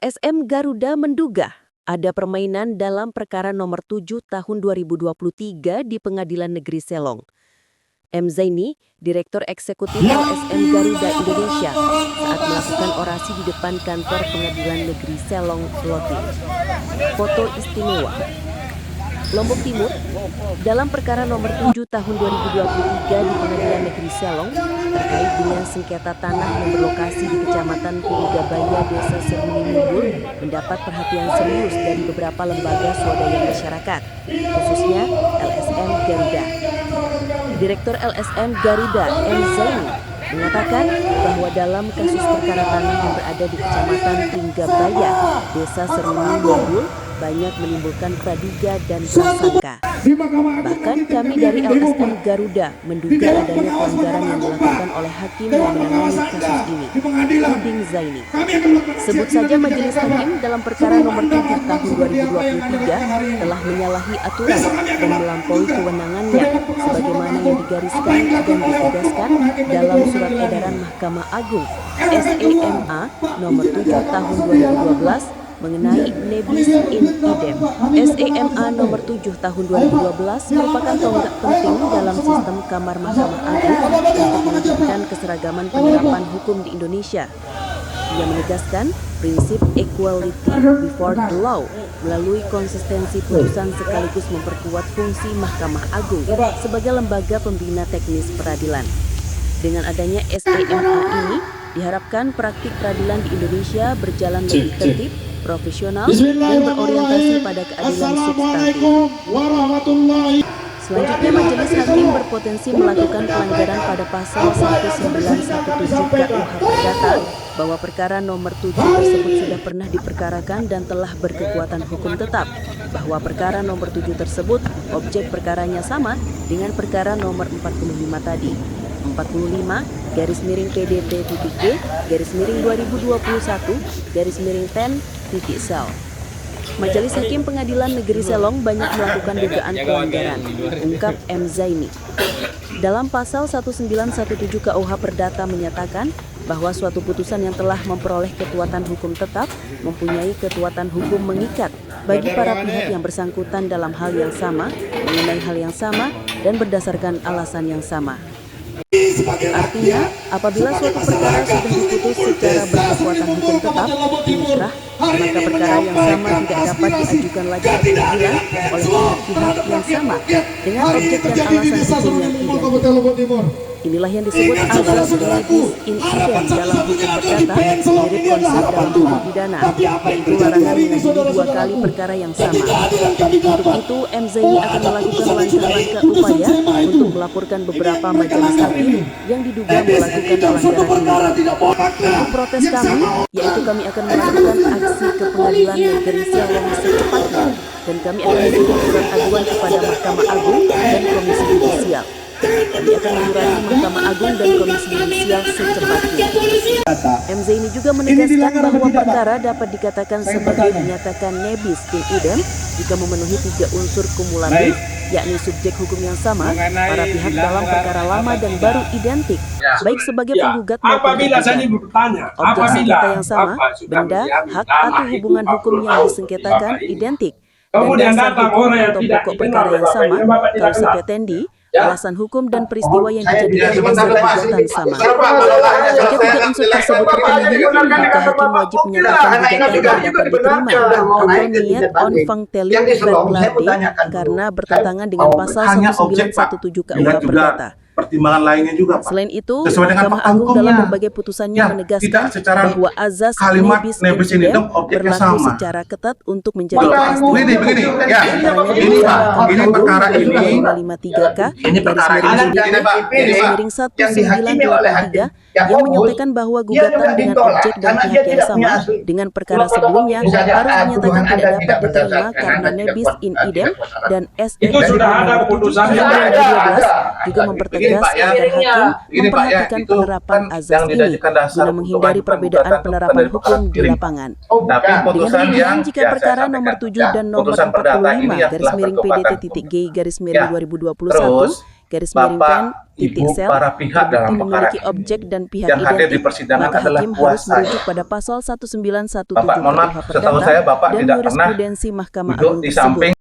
LSM Garuda menduga ada permainan dalam perkara nomor 7 tahun 2023 di Pengadilan Negeri Selong. M. Zaini, Direktur Eksekutif LSM Garuda Indonesia, saat melakukan orasi di depan kantor Pengadilan Negeri Selong, Loting. Foto istimewa. Lombok Timur, dalam perkara nomor 7 tahun 2023 di Pengadilan Negeri Selong, terkait dengan sengketa tanah yang berlokasi di Kecamatan Kurigabaya, Desa Seruni-Mumbul, mendapat perhatian serius dari beberapa lembaga swadaya masyarakat, khususnya LSM Garuda. Direktur LSM Garuda, M. Zaini, mengatakan bahwa dalam kasus perkara tanah yang berada di Kecamatan Kurigabaya, Desa Seruni-Mumbul, banyak menimbulkan praduga dan prasangka. Bahkan kami dari LSM Garuda menduga adanya pelanggaran yang dilakukan oleh hakim yang menangani kasus ini, tuding Zaini. Sebut saja Majelis Hakim dalam perkara nomor 7 tahun 2023 telah menyalahi aturan dan melampaui kewenangannya sebagaimana yang digariskan dan ditegaskan dalam Surat Edaran Mahkamah Agung SEMA nomor 7 tahun 2012 mengenai nebis in idem. SEMA nomor 7 tahun 2012 merupakan tonggak penting dalam sistem Kamar Mahkamah Agung untuk mewujudkan keseragaman penerapan hukum di Indonesia. Ia menegaskan prinsip equality before the law melalui konsistensi putusan sekaligus memperkuat fungsi Mahkamah Agung sebagai lembaga pembina teknis peradilan. Dengan adanya SEMA ini, diharapkan praktik peradilan di Indonesia berjalan lebih tertib, profesional, dan berorientasi pada keadilan substantif. Selanjutnya, Majelis Hakim berpotensi melakukan pelanggaran pada pasal 1917 KUH Perdata bahwa perkara nomor 7 tersebut sudah pernah diperkarakan dan telah berkekuatan hukum tetap, bahwa perkara nomor 7 tersebut objek perkaranya sama dengan perkara nomor 45 tadi. 45-PDT-G-2021-10-10. Majelis Hakim Pengadilan Negeri Selong banyak melakukan dugaan pelanggaran, ungkap M. Zaini. Dalam pasal 1917 KUH Perdata menyatakan bahwa suatu putusan yang telah memperoleh kekuatan hukum tetap mempunyai kekuatan hukum mengikat bagi para pihak yang bersangkutan dalam hal yang sama, mengenai hal yang sama, dan berdasarkan alasan yang sama. Artinya, apabila suatu perkara sudah diputus secara berkekuatan hukum tetap, inkrah, maka perkara yang sama tidak dapat diajukan lagi ke pengadilan oleh pihak yang sama dengan objek dan alasan hukum yang identik. Inilah yang disebut azas nebis in idem dalam hukum perdata, mirip konsep dalam hukum pidana, yaitu larangan mengadili 2 kali perkara yang sama. Untuk itu, M. Zaini akan melakukan langkah-langkah upaya untuk melaporkan beberapa majelis hakim yang diduga melakukan pelanggaran ini. Untuk protes kami, yaitu kami akan melakukan aksi ke Pengadilan Negeri Selong secepatnya, dan kami akan mengirim surat aduan kepada Mahkamah Agung dan Komisi Yudisial. Kami akan menyurati Mahkamah Agung dan Komisi Yudisial secepatnya. M. Zaini juga menegaskan bahwa perkara dapat dikatakan sebagai dinyatakan nebis in idem jika memenuhi 3 unsur kumulatif, yakni subjek hukum yang sama, para pihak dalam perkara lama dan baru identik, baik sebagai penggugat maupun tergugat. Objek sengketa yang sama, benda, hak atau hubungan hukum yang disengketakan identik, dan dasar hukum atau pokok perkara yang sama, causa petendi, alasan hukum dan peristiwa yang dijadikan dasar gugatan sama. Jika 3 unsur tersebut terpenuhi, maka hakim wajib menyatakan gugatan tidak dapat diterima atau niat on fang teli berkelade karena bertentangan dengan pasal 1917 KUH Perdata. Pertimbangan lainnya juga, Pak. Selain itu, Mahkamah Agung dalam berbagai putusannya menegaskan bahwa azas nebis in idem berlaku secara ketat untuk menjadi kepastian. Begini, ya. Ini perkara ini. 53K garis-miring 1983 yang menyatakan bahwa gugatan dengan objek dan pihak yang sama dengan perkara sebelumnya harus menyatakan tidak dapat diterima karena nebis in idem, dan SE nomor 7 tahun 2012 juga mempertegas agar hakim memperhatikan penerapan azas ini guna menghindari perbedaan penerapan hukum di lapangan. Dengan demikian, jika perkara nomor 7 dan nomor 45 garis-miring PDT-G garis-miring 2021 garis miring pen, Bapak, titik Ibu, sel, para pihak dalam terbukti perkara memiliki ini objek dan pihak yang hadir di identik, persidangan maka adalah hakim kuasa harus saya. merujuk pada pasal 1917 Bapak, mohon maaf, KUH setahu Perdata saya Bapak dan tidak pernah jurisprudensi Mahkamah duduk Agung di tersebut. samping